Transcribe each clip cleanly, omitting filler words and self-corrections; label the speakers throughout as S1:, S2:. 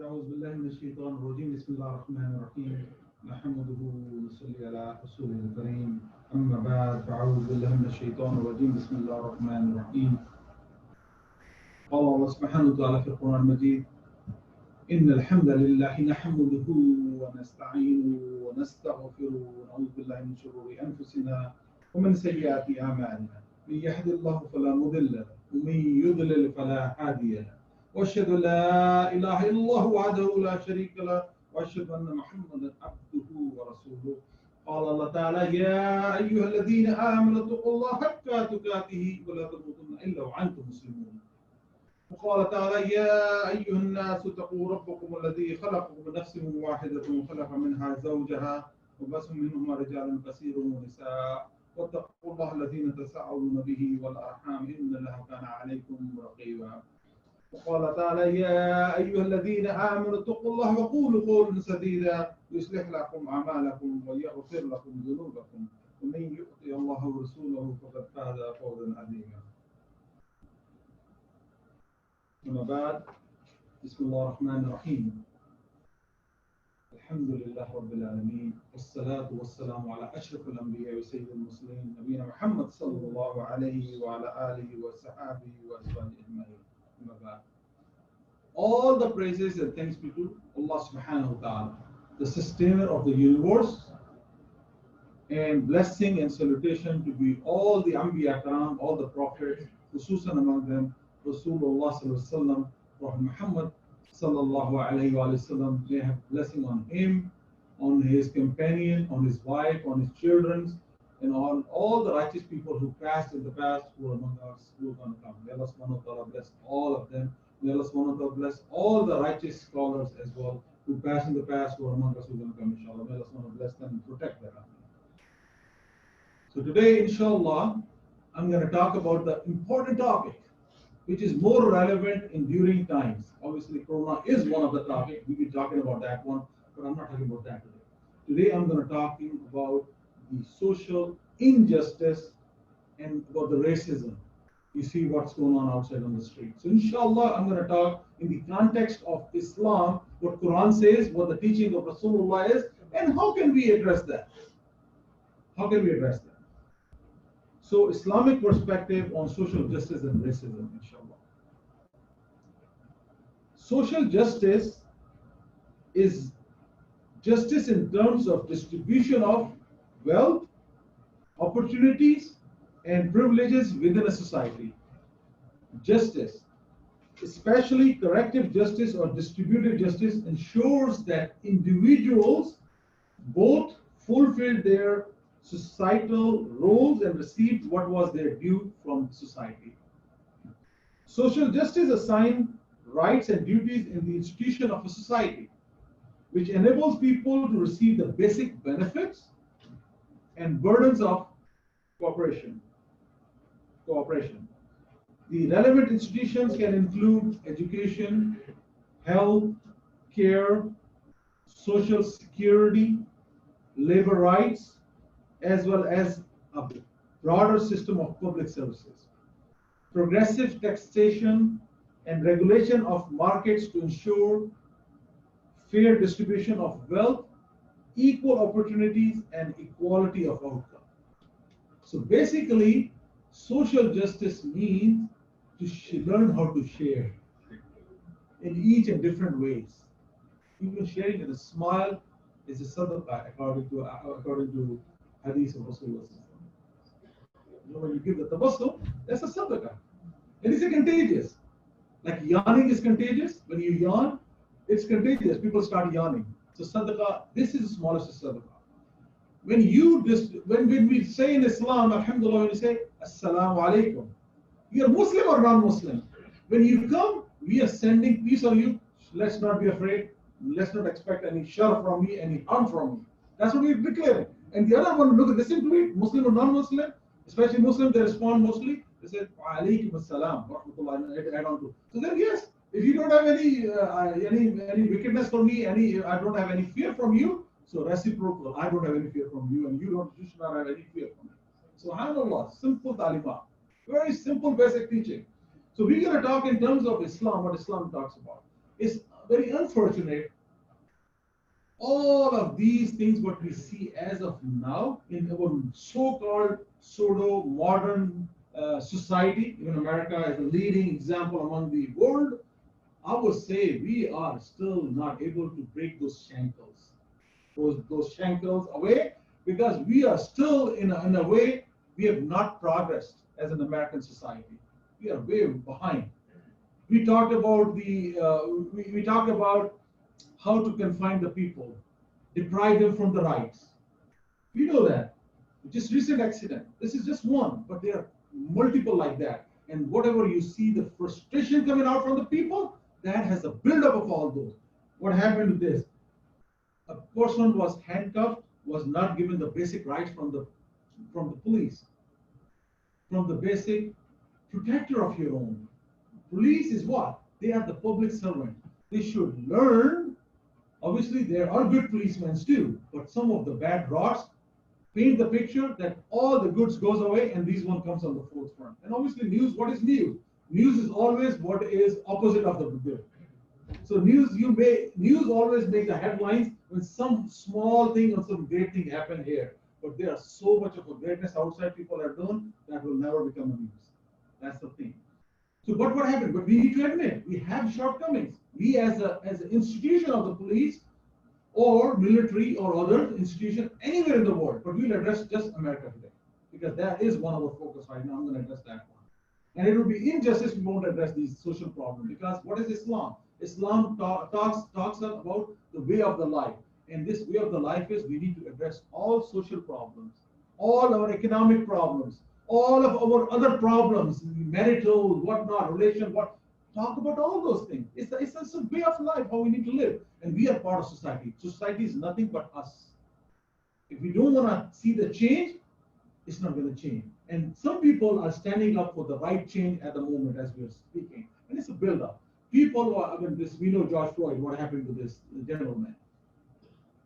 S1: أعوذ بالله من الشيطان الرجيم بسم الله الرحمن الرحيم نحمده ونصلي على رسوله الكريم أما بعد فأعوذ بالله من الشيطان الرجيم بسم الله الرحمن الرحيم قال الله سبحانه وتعالى في القرآن المجيد إن الحمد لله نحمده ونستعينه ونستغفره ونعوذ بالله من شرور أنفسنا ومن سيئات أعمالنا من يهد الله فلا مضل له ومن يضلل فلا هادي له وأشهد أن لا إله إلا الله وحده لا شريك له وأشهد أن محمدا عبده ورسوله قال الله تعالى يا أيها الذين آمنوا اتقوا الله حق تقاته ولا تموتن إلا وأنتم مسلمون وقال تعالى يا أيها الناس اتقوا ربكم الذي خلقكم من نفس واحدة وخلق منها زوجها وبث منهما رجالا كثيرا ونساء واتقوا الله الذين تساءلون به والأرحام إن الله كان عليكم رقيبا وقال تعالى يا أيها الذين آمنوا اتقوا الله وقولوا قولا سديدا يصلح لكم أعمالكم ويغفر لكم ذنوبكم ومن يطع الله ورسوله فقد فاز فوزا عظيما أما بعد بسم الله الرحمن الرحيم الحمد لله رب العالمين والصلاة والسلام على أشرف الأنبياء وسيد المرسلين نبينا محمد صلى الله عليه وعلى آله وصحبه وأزواجه أجمعين. أما بعد, all the praises and thanks be to Allah subhanahu wa ta'ala, the sustainer of the universe, and blessing and salutation to be all the Anbiya Karam, all the prophets, khususan among them Rasulullah sallallahu alaihi wasallam, Prophet Muhammad sallallahu alaihi wasallam. May have blessing on him, on his companion, on his wife, on his children, and on all the righteous people who passed in the past, who are among us, who are going to come. May Allah subhanahu wa ta'ala bless all of them. May Allah subhanahu wa ta'ala bless all the righteous scholars as well, who passed in the past, who are among us, who are going to come, inshallah. May Allah subhanahu wa ta'ala bless them and protect them. So today, inshallah, I'm going to talk about the important topic, which is more relevant in during times. Obviously, Corona is one of the topics. We'll be talking about that one, but I'm not talking about that today. Today, I'm going to talking about the social injustice and about the racism. You see what's going on outside on the street. So, inshallah, I'm going to talk in the context of Islam, what Quran says, what the teaching of Rasulullah is, and how can we address that? How can we address that? So, Islamic perspective on social justice and racism, inshallah. Social justice is justice in terms of distribution of wealth, opportunities, and privileges within a society. Justice, especially corrective justice or distributive justice, ensures that individuals both fulfill their societal roles and received what was their due from society. Social justice assigns rights and duties in the institution of a society, which enables people to receive the basic benefits and burdens of cooperation. The relevant institutions can include education, health, care, social security, labor rights, as well as a broader system of public services. Progressive taxation and regulation of markets to ensure fair distribution of wealth, equal opportunities, and equality of outcome. So basically, social justice means to learn how to share in each and different ways. Even sharing in a smile is a sadaqah according to hadith of Rasulullah. When you give the tabassum, that's a sadaqah. And it's contagious. Like yawning is contagious. When you yawn, it's contagious. People start yawning. So sadaqah, this is the smallest sadaqah. When we say in Islam, alhamdulillah, when you say assalamu alaikum, you're Muslim or non-Muslim. When you come, we are sending peace on you. Let's not be afraid. Let's not expect any shar from me, any harm from me. That's what we're declaring. And the other one, look, listen to it, Muslim or non-Muslim, especially Muslim, they respond mostly. They say, Alaikum assalam, add on to. So then, yes, if you don't have any wickedness for me, I don't have any fear from you, so reciprocal, I don't have any fear from you, and you should not have any fear from me. SubhanAllah, simple talima, very simple basic teaching. So we're going to talk in terms of Islam, what Islam talks about. It's very unfortunate. All of these things, what we see as of now in our so-called pseudo-modern society, even America is a leading example among the world, I would say we are still not able to break those shackles away, because we are still in a way we have not progressed as an American society. We are way behind. We talked about we talked about how to confine the people, deprive them from the rights. We know that. Just recent accident. This is just one, but there are multiple like that. And whatever you see, the frustration coming out from the people, that has a buildup of all those. What happened to this? A person was handcuffed, was not given the basic rights from the police, from the basic protector of your own. Police is what? They are the public servant. They should learn. Obviously, there are good policemen too, but some of the bad rots paint the picture that all the goods goes away and this one comes on the forefront. And obviously, news. What is news? News is always what is opposite of the good. So news always make the headlines when some small thing or some great thing happen here. But there are so much of a greatness outside people are doing that will never become a news. That's the thing. So, but what happened? But we need to admit we have shortcomings. We, as an institution of the police or military or other institution anywhere in the world, but we'll address just America today because that is one of our focus right now. I'm going to address that one. And it would be injustice if we won't address these social problems, because what is Islam? Islam talks about the way of the life. And this way of the life is we need to address all social problems, all our economic problems, all of our other problems, marital, whatnot, relation, what. Talk about all those things. It's a way of life, how we need to live. And we are part of society. Society is nothing but us. If we don't want to see the change, it's not going to change. And some people are standing up for the right change at the moment as we are speaking. And it's a build-up. People, I mean, we know George Floyd, what happened to this gentleman.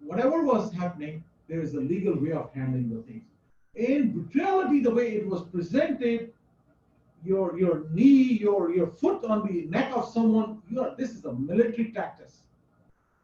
S1: Whatever was happening, there is a legal way of handling the things. In brutality, the way it was presented, your knee, your foot on the neck of someone, this is a military tactics.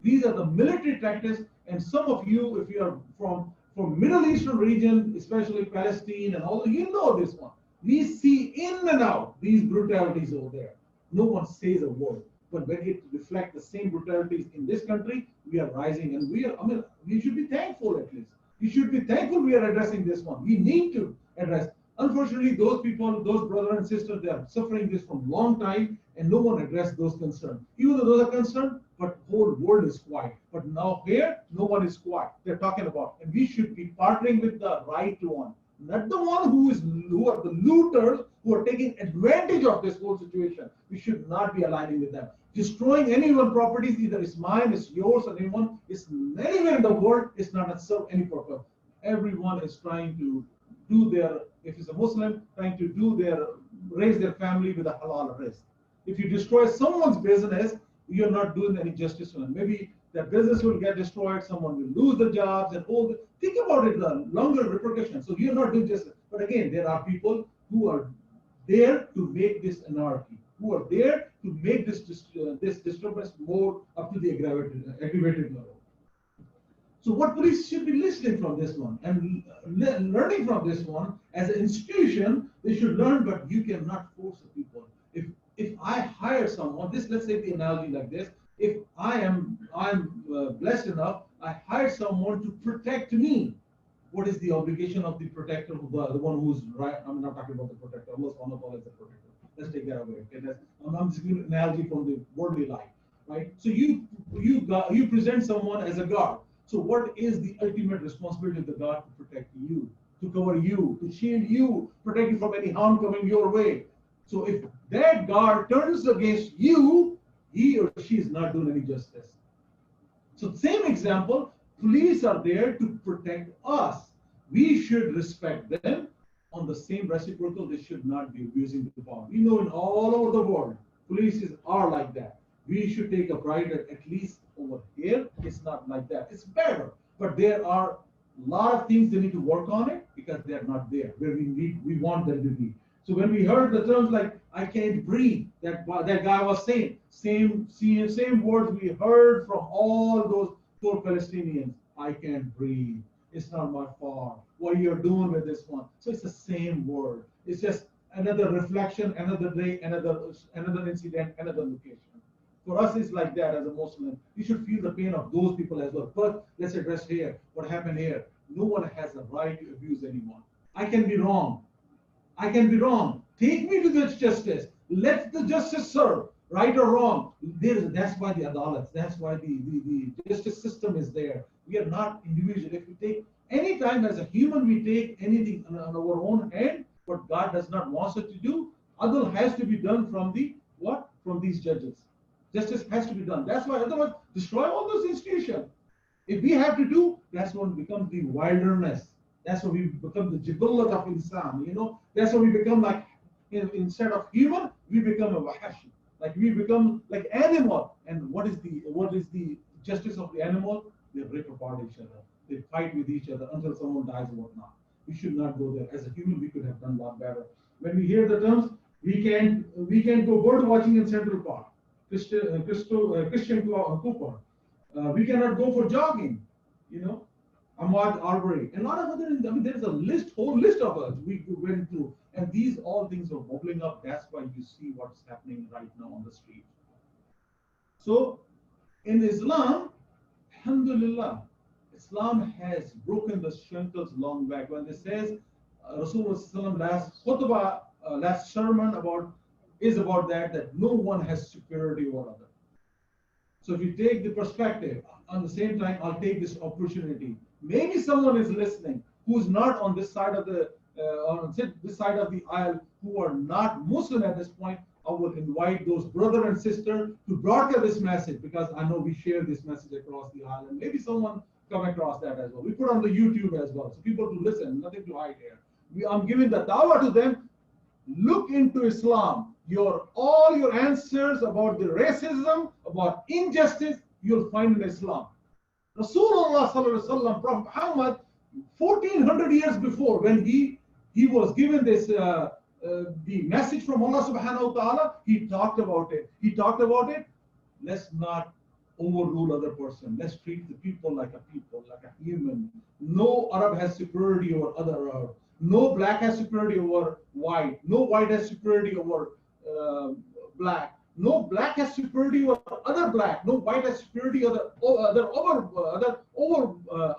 S1: These are the military tactics, and some of you, if you are from Middle Eastern region, especially Palestine and all, you know this one. We see in and out these brutalities over there. No one says a word. But when it reflects the same brutalities in this country, we are rising, and we should be thankful at least. We should be thankful we are addressing this one. We need to address. Unfortunately, those people, those brothers and sisters, they are suffering this from a long time, and no one addressed those concerns. Even though those are concerned, but the whole world is quiet. But now here, no one is quiet. They're talking about, and we should be partnering with the right one, not the one who are the looters who are taking advantage of this whole situation. We should not be aligning with them. Destroying anyone's properties, either it's mine, it's yours, or anyone, it's anywhere in the world, it's not to serve any purpose. Everyone is trying to do their, if it's a Muslim, trying to raise their family with a halal risk. If you destroy someone's business, you're not doing any justice to them. Maybe their business will get destroyed, someone will lose their jobs, and all. Think about it, the longer repercussions. So you're not doing justice. But again, there are people who are there to make this anarchy, who are there to make this disturbance more up to the aggravated level. So what police should be listening from this one and learning from this one as an institution, they should learn, but you cannot force the people. If I hire someone, let's say the analogy like this, if I'm blessed enough, I hire someone to protect me. What is the obligation of the protector, the one who's right? I'm not talking about the protector. Allah subhanahu wa ta'ala is the protector. Let's take that away. Okay? I'm just giving an analogy from the worldly life, right? So you present someone as a guard. So what is the ultimate responsibility of the guard? To protect you, to cover you, to shield you, protect you from any harm coming your way. So if that guard turns against you, he or she is not doing any justice. So same example, police are there to protect us. We should respect them on the same reciprocal. They should not be abusing the power. We know in all over the world, police are like that. We should take a pride that at least over here, it's not like that. It's better. But there are a lot of things they need to work on it because they're not there where we want them to be. So when we heard the terms like I can't breathe. That guy was saying same words we heard from all those poor Palestinians. I can't breathe. It's not my fault. What you're doing with this one. So it's the same word. It's just another reflection, another day, another incident, another location. For us, it's like that as a Muslim. You should feel the pain of those people as well. But let's address here what happened here. No one has a right to abuse anyone. I can be wrong. I can be wrong. Take me to the justice. Let the justice serve, right or wrong. That's why the adalats, that's why the justice system is there. We are not individual. If we take any time as a human, we take anything on our own hand, what God does not want us to do, adal has to be done from the what? From these judges. Justice has to be done. That's why otherwise destroy all those institutions. If we have to do, that's when it becomes the wilderness. That's when we become the jibillat of insan. That's when we become like, instead of human, we become a wahashi. Like we become like animal. And what is the justice of the animal? They rip apart each other. They fight with each other until someone dies or whatnot. We should not go there. As a human, we could have done a lot better. When we hear the terms, we can go bird watching in Central Park, Christian Cooper. We cannot go for jogging. Ahmad Arbery, and a lot of other. There's a whole list of us we went through, and these all things are bubbling up. That's why you see what's happening right now on the street. So, in Islam, alhamdulillah, Islam has broken the shackles long back. When it says Rasulullah last khutbah, last sermon is about that no one has superiority over other. So if you take the perspective, on the same time, I'll take this opportunity. Maybe someone is listening who's not on this side of this side of the aisle, who are not Muslim at this point. I will invite those brother and sister to broadcast this message, because I know we share this message across the aisle, and maybe someone come across that as well. We put on the YouTube as well, so people to listen, nothing to hide here. I'm giving the dawah to them. Look into Islam. All your answers about the racism, about injustice, you'll find in Islam. Rasulullah sallallahu alaihi wasallam, Prophet Muhammad, 1400 years before, when he was given this the message from Allah subhanahu wa ta'ala, he talked about it. Let's not overrule other person. Let's treat the people, like a human. No Arab has superiority over other Arab. No black has superiority over white. No white has superiority over black. No black has superiority over other black. No white has superiority over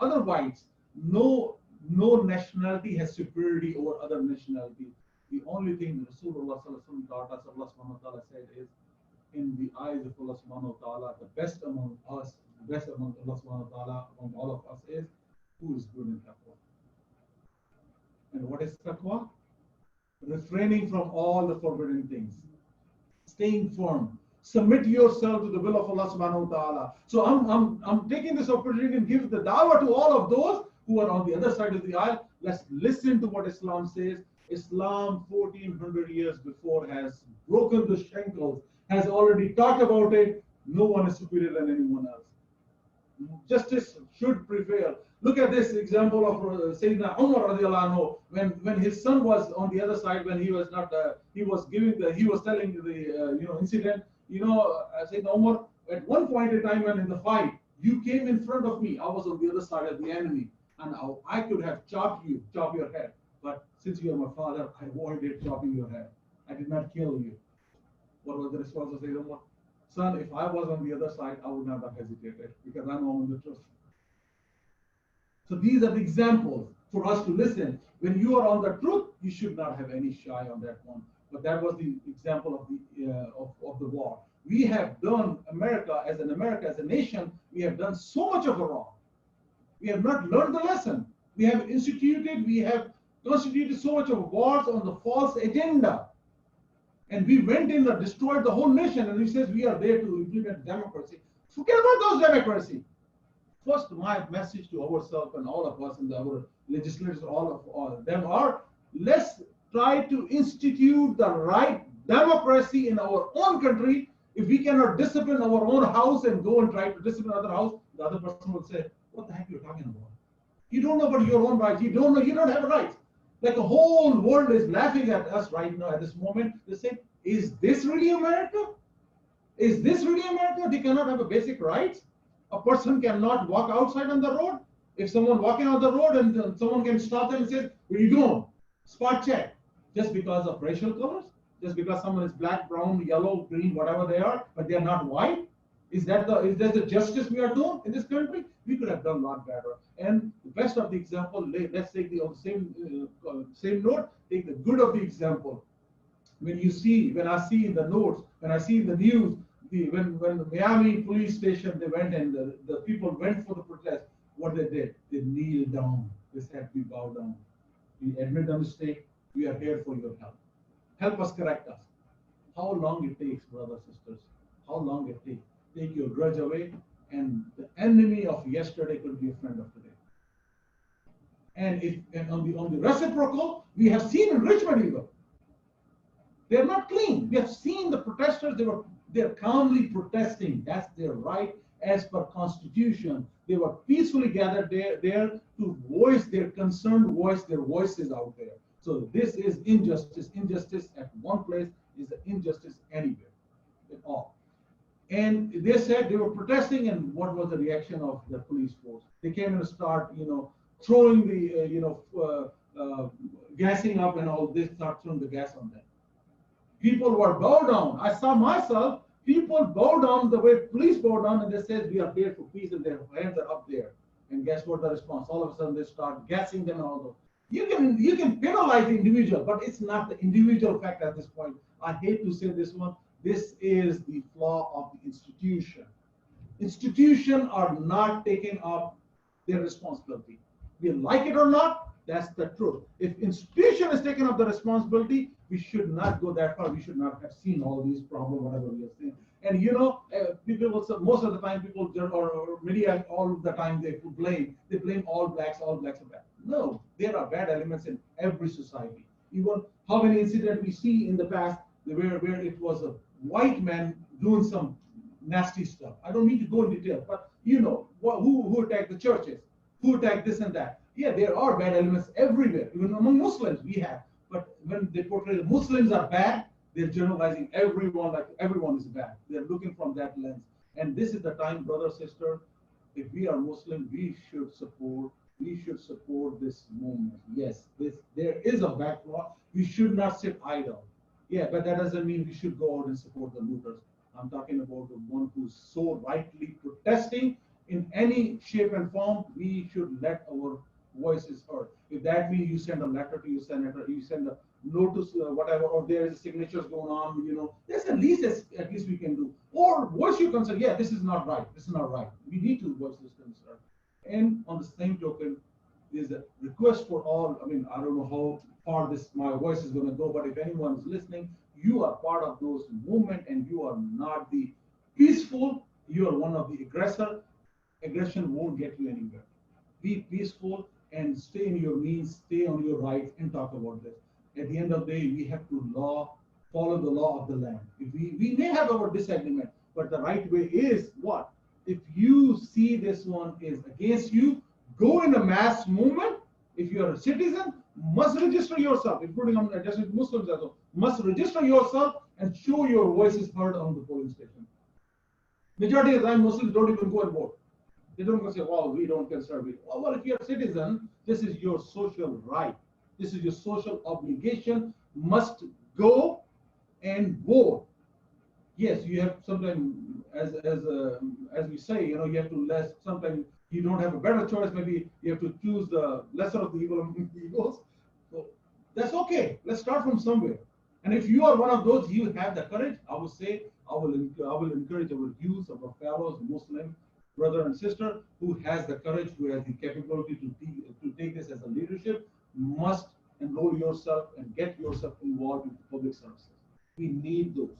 S1: other whites. No nationality has superiority over other nationality. The only thing Rasulullah taught us, Allah subhanahu wa ta'ala said, is in the eyes of Allah subhanahu wa ta'ala, the best among us, the best among Allah subhanahu wa ta'ala, among all of us, is who is good in taqwa. And what is taqwa? Refraining from all the forbidden things. Staying firm. Submit yourself to the will of Allah subhanahu wa ta'ala. So I'm taking this opportunity and give the dawah to all of those who are on the other side of the aisle. Let's listen to what Islam says. Islam 1400 years before has broken the shackles, has already talked about it. No one is superior than anyone else. Justice should prevail. Look at this example of Sayyidina Umar radiallahu anhu, when his son was on the other side, when he was not, he was telling the incident. Sayyidina Umar, at one point in time when in the fight, you came in front of me, I was on the other side of the enemy, and I could have chopped your head. But since you are my father, I avoided chopping your head. I did not kill you. What was the response of Sayyidina Umar? Son, if I was on the other side, I would not have hesitated, because I know the truth. So these are the examples for us to listen. When you are on the truth, you should not have any shy on that one. But that was the example of the war. We have done America as a nation, we have done so much of a wrong. We have not learned the lesson. We have constituted so much of wars on the false agenda. And we went in and destroyed the whole nation, and he says we are there to implement democracy. Forget about those democracy. First, my message to ourselves and all of us and our legislators, all of them are, let's try to institute the right democracy in our own country. If we cannot discipline our own house and go and try to discipline another house, the other person will say, what the heck are you talking about? You don't know about your own rights. You don't have rights. Like the whole world is laughing at us right now at this moment. They say, Is this really America? Is this really America? They cannot have a basic rights. A person cannot walk outside on the road. If someone walking on the road and someone can stop them and say, "Where you going?" Spot check, just because of racial colors, just because someone is black, brown, yellow, green, whatever they are, but they are not white. Is that the justice we are doing in this country? We could have done a lot better. And the best of the example, let's take the same note, take the good of the example. When I see in the notes, when I see in the news, when the Miami police station they went and the people went for the protest, what they did, they kneeled down. They said, "We bow down. We admit the mistake. We are here for your help. Help us, correct us." How long it takes, brothers, sisters? How long it takes? Take your grudge away, and the enemy of yesterday could be a friend of today. And on the reciprocal, we have seen in Richmond even. They're not clean. We have seen the protesters. They're calmly protesting. That's their right as per Constitution. They were peacefully gathered there to voice their concern, voice their voices out there. So this is injustice. Injustice at one place is an injustice anywhere at all. And they said they were protesting, and what was the reaction of the police force? They came and start, throwing the, gassing up and all this, start throwing the gas on them. People were bowed down. I saw myself, people bow down the way police bow down, and they said, "We are here for peace," and their hands are up there. And guess what the response? All of a sudden they start gassing them and all those. You can penalize the individual, but it's not the individual fact at this point. I hate to say this one. This is the flaw of the institution. Institutions are not taking up their responsibility. We like it or not, that's the truth. If institution is taking up the responsibility, we should not go that far. We should not have seen all these problems, whatever we have seen. And people will most of the time people or media all the time they blame all blacks are bad. No, there are bad elements in every society. Even how many incidents we see in the past where it was a white man doing some nasty stuff. I don't need to go in detail, but who attacked the churches, who attacked this and that. Yeah, there are bad elements everywhere, even among Muslims we have. But when they portray the Muslims are bad, they're generalizing everyone like everyone is bad. They're looking from that lens. And this is the time, brother, sister, if we are Muslim, we should support this movement. Yes, there is a backlash. We should not sit idle. Yeah, but that doesn't mean we should go out and support the looters. I'm talking about the one who's so rightly protesting in any shape and form. We should let our voices heard. If that means you send a letter to your senator, you send a notice, whatever, or there is signatures going on, that's at least we can do. Or voice your concern. Yeah, this is not right. This is not right. We need to voice this concern. And on the same token, is a request for all. I mean, I don't know how far my voice is going to go, but if anyone is listening, you are part of those movement, and you are not the peaceful. You are one of the aggressor. Aggression won't get you anywhere. Be peaceful and stay in your means, stay on your rights, and talk about this. At the end of the day, we have to follow the law of the land. If we may have our disagreement, but the right way is what? If you see this one is against you, go in a mass movement. If you are a citizen, must register yourself, including Muslims as well, must register yourself and show your voice is heard on the polling station. Majority of the time, Muslims don't even go and vote. They don't go say, "Well, we don't conserve it." Well, if you're a citizen, this is your social right. This is your social obligation. Must go and vote. Yes, you have sometimes, as we say, you have to sometimes you don't have a better choice. Maybe you have to choose the lesser of the evil among the evils. So that's okay. Let's start from somewhere. And if you are one of those, you have the courage. I would say I will encourage our youth, our fellows, Muslim brother and sister who has the courage, who has the capability to take this as a leadership, must enroll yourself and get yourself involved in public services. We need those.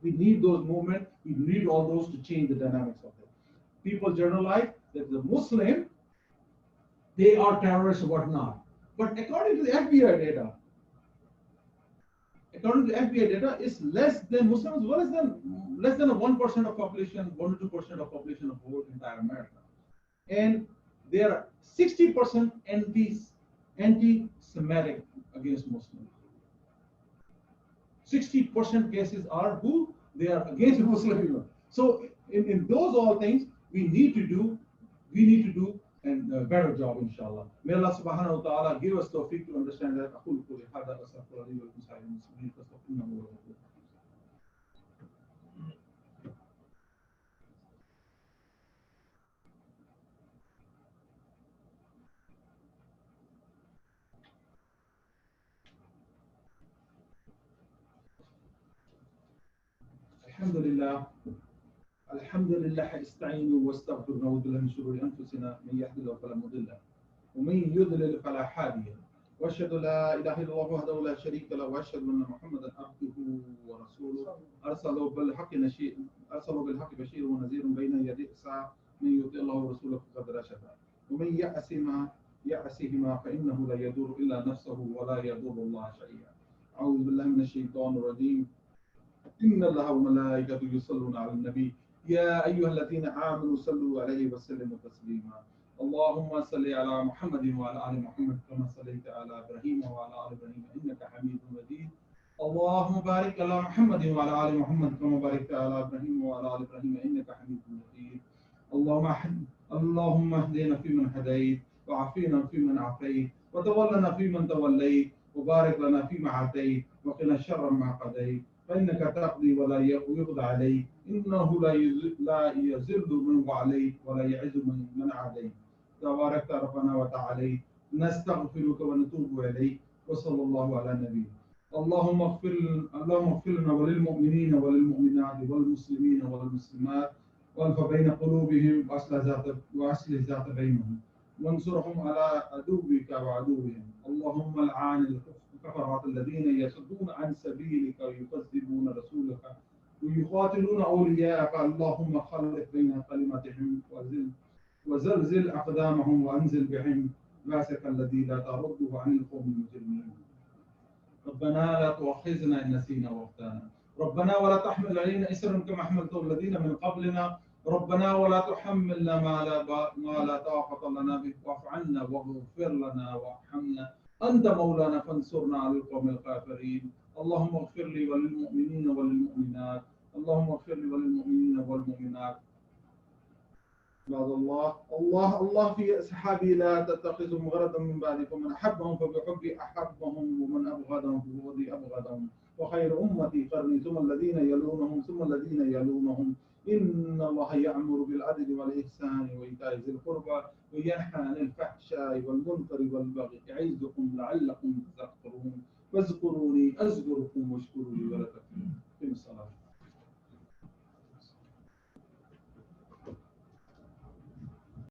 S1: We need those movements. We need all those to change the dynamics of it. People generalize that the Muslim, they are terrorists or whatnot. But according to the FBI data, it's less than Muslims, less than a 1% of population, 1 to 2% of population of whole entire America. And there are 60% anti-Semitic against Muslims. 60% cases are who? They are against Muslim. So in those all things, we need to do a better job, inshallah. May Allah subhanahu wa ta'ala give us tawfiq to understand that. Alhamdulillah. الحمد لله استعين واستغفر ونعوذ بالله من شرور انفسنا من يهد الله فلا مضل له ومن يضلل فلا هادي له واشهد لا اله الا الله وحده لا شريك له واشهد ان محمدا عبده ورسوله ارسله بالحق بشيرا ونذيرا بين يدي الساعه من يطع الله ورسوله فقد رشد ومن يعصهما فانه لا يضر الا نفسه ولا يضر الله شيئا. اعوذ بالله من الشيطان الرجيم. إن الله وملائكته يصلون على النبي يا أيها الذين آمنوا صلوا عليه وسلموا تسليما. اللهم صل على محمد وعلى آل محمد كما صليت على إبراهيم وعلى آل إبراهيم إنك حميد مجيد. اللهم بارك على محمد وعلى آل محمد كما باركت على إبراهيم وعلى آل إبراهيم إنك حميد مجيد. اللهم اهدنا فيمن هديت وعافنا فيمن عافيت وتولنا فيمن توليت وبارك لنا فيما أعطيت وقنا شر ما قضيت فإنك تقضي ولا يقضى عليك إنه لا يذل من وعليك ولا يعز من عاديت تبارك ربنا وتعالى. نستغفرك ونتوب إليك وصلى الله على النبي. اللهم اغفر لنا وللمؤمنين والمؤمنات والمسلمين والمسلمات والف بين قلوبهم وأصلح ذات بينهم وانصرهم على عدوك وعدوهم. اللهم العن الكفرة الذين يصدون عن سبيلك ويكذبون رسولك ويقاتلون أولياءك. اللهم خلف بين كلمتهم وزلزل أقدامهم وأنزل بهم بأسك الذي لا ترده عن القوم المجرمين. ربنا لا تؤاخذنا إن نسينا وأخطأنا. ربنا ولا تحمل علينا إسرا كما حملته الذين من قبلنا. ربنا ولا تحملنا ما لا طاقة لنا به واعف عنا واغفر لنا وارحمنا أنت مولانا فانصرنا على القوم الكافرين. اللهم اغفر لي وللمؤمنين والمؤمنات. اللهم اغفر لي وللمؤمنين والمؤمنات. عباد الله في أصحابي لا تتخذهم غرضا من بعدي فمن أحبهم فبحبي أحبهم ومن أبغضهم فبغضي أبغضهم وخير أمتي قرني ثم الذين يلونهم ثم الذين يلونهم. إن الله يأمر بالعدل والإحسان وإيتاء ذي القربى وينهى عن الفحشاء والمنكر والبغي يعظكم لعلكم تذكرون. فاذكروني أذكركم واشكروا لي ولا تكفرون.